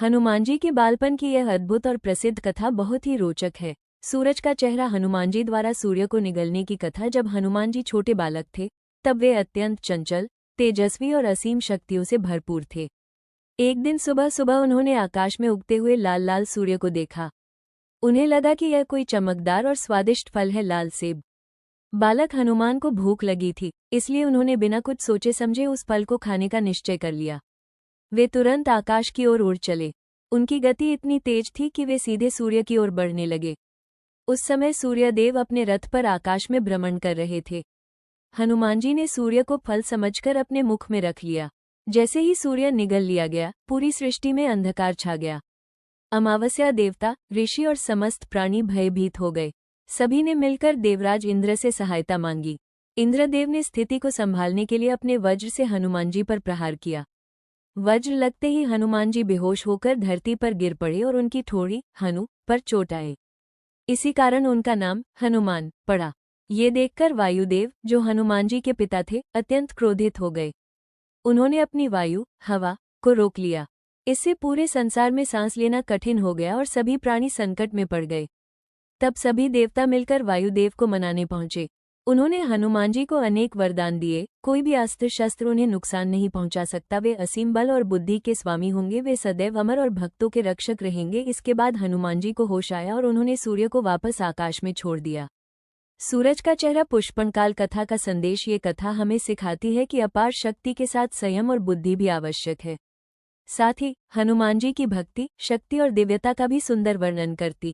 हनुमान जी के बालपन की यह अद्भुत और प्रसिद्ध कथा बहुत ही रोचक है। सूरज का चेहरा हनुमान जी द्वारा सूर्य को निगलने की कथा। जब हनुमान जी छोटे बालक थे तब वे अत्यंत चंचल, तेजस्वी और असीम शक्तियों से भरपूर थे। एक दिन सुबह सुबह उन्होंने आकाश में उगते हुए लाल लाल सूर्य को देखा। उन्हें लगा कि यह कोई चमकदार और स्वादिष्ट फल है, लाल सेब। बालक हनुमान को भूख लगी थी, इसलिए उन्होंने बिना कुछ सोचे समझे उस फल को खाने का निश्चय कर लिया। वे तुरंत आकाश की ओर उड़ चले। उनकी गति इतनी तेज थी कि वे सीधे सूर्य की ओर बढ़ने लगे। उस समय सूर्यदेव अपने रथ पर आकाश में भ्रमण कर रहे थे। हनुमान जी ने सूर्य को फल समझकर अपने मुख में रख लिया। जैसे ही सूर्य निगल लिया गया, पूरी सृष्टि में अंधकार छा गया। अमावस्या, देवता, ऋषि और समस्त प्राणी भयभीत हो गए। सभी ने मिलकर देवराज इंद्र से सहायता मांगी। इंद्रदेव ने स्थिति को संभालने के लिए अपने वज्र से हनुमान जी पर प्रहार किया। वज्र लगते ही हनुमान जी बेहोश होकर धरती पर गिर पड़े और उनकी ठोड़ी हनु पर चोट आए। इसी कारण उनका नाम हनुमान पड़ा। ये देखकर वायुदेव, जो हनुमान जी के पिता थे, अत्यंत क्रोधित हो गए। उन्होंने अपनी वायु हवा को रोक लिया। इससे पूरे संसार में सांस लेना कठिन हो गया और सभी प्राणी संकट में पड़ गए। तब सभी देवता मिलकर वायुदेव को मनाने पहुंचे। उन्होंने हनुमान जी को अनेक वरदान दिए। कोई भी अस्त्र शस्त्र उन्हें नुकसान नहीं पहुंचा सकता। वे असीम बल और बुद्धि के स्वामी होंगे। वे सदैव अमर और भक्तों के रक्षक रहेंगे। इसके बाद हनुमान जी को होश आया और उन्होंने सूर्य को वापस आकाश में छोड़ दिया। सूरज का चेहरा पुष्पणकाल कथा का संदेश। ये कथा हमें सिखाती है कि अपार शक्ति के साथ संयम और बुद्धि भी आवश्यक है। साथ ही हनुमान जी की भक्ति, शक्ति और दिव्यता का भी सुंदर वर्णन करती